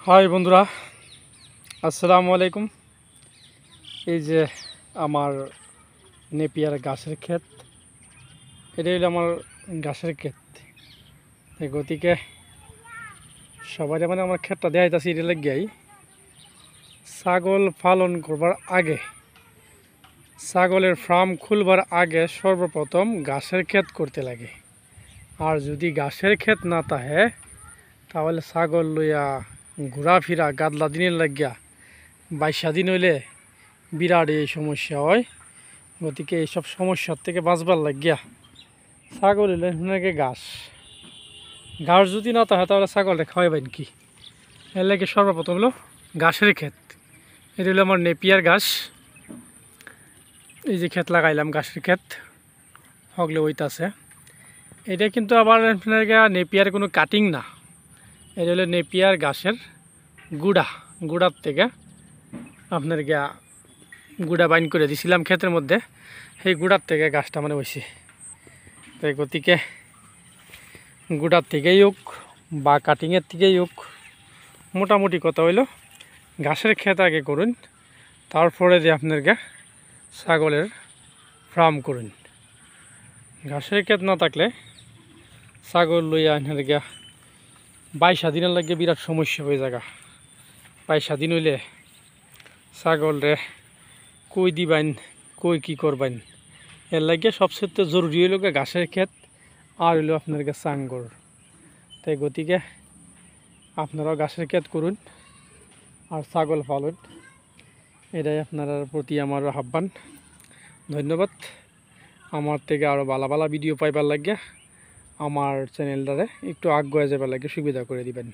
High বন্ধুরা, আসসালামু আলাইকুম। এই যে আমার নেপিয়ার গাছের ক্ষেত, এটাই হলো আমার গাছের ক্ষেত। এই গতিকে সবাই মানে আমার ক্ষেতটা দেখাইতেছি, এটা লাগিয়াই ছাগল পালন করবার আগে, ছাগলের ফার্ম খুলবার আগে সর্বপ্রথম ঘাসের ক্ষেত করতে লাগে। আর যদি ঘাসের ক্ষেত না থাকে তাহলে ছাগল লইয়া ঘোরাফেরা গাদলা দিনের লাগিয়া 22 দিন হইলে বিরাট এই সমস্যা হয়। গতিকে এইসব সমস্যার থেকে বাঁচবার লাগিয়া ছাগল হইলে নাকি ঘাস যদি না থাকে তাহলে ছাগলটা খাওয়াইবেন কি? এর লাগে সর্বপ্রথম হলো ঘাসের ক্ষেত। এটা হলো আমার নেপিয়ার ঘাস। এই যে ক্ষেত লাগাইলাম, ঘাসের ক্ষেত হগলে ওইটাছে। এটা কিন্তু আবার নেপিয়ার কোনো কাটিং না, এটা হলো নেপিয়ার ঘাসের গুড়ার থেকে আপনার গুড়া বাইন করে দিছিলাম ক্ষেতের মধ্যে, সেই গুড়ার থেকে গাছটা মানে হয়েছে। তাই গতিকে গুড়ার থেকেই হোক বা কাটিংয়ের থেকেই হোক, মোটামুটি কথা হইল ঘাসের ক্ষেত আগে করুন, তারপরে যে আপনার ছাগলের ফার্ম করুন। ঘাসের ক্ষেত না থাকলে ছাগল লইয়া আপনার 22 দিনের লাগে বিরাট সমস্যা হয়ে যায়। 22 দিন হইলে ছাগল রে কই দিবেন, কই কী করবেন, এর লাগে সবচেয়ে জরুরি হইল ঘাসের ক্ষেত আর হইল আপনার চাঙ্গর। তাই গতিকে আপনারাও ঘাসের ক্ষেত করুন আর ছাগল পালন, এটাই আপনার প্রতি আমার আহ্বান। ধন্যবাদ। আমার থেকে আরও ভালো ভালো ভিডিও পাইবার লাগে আমার চ্যানেলটারে একটু আগুয়ে যাবার লাগে সুবিধা করে দিবেন।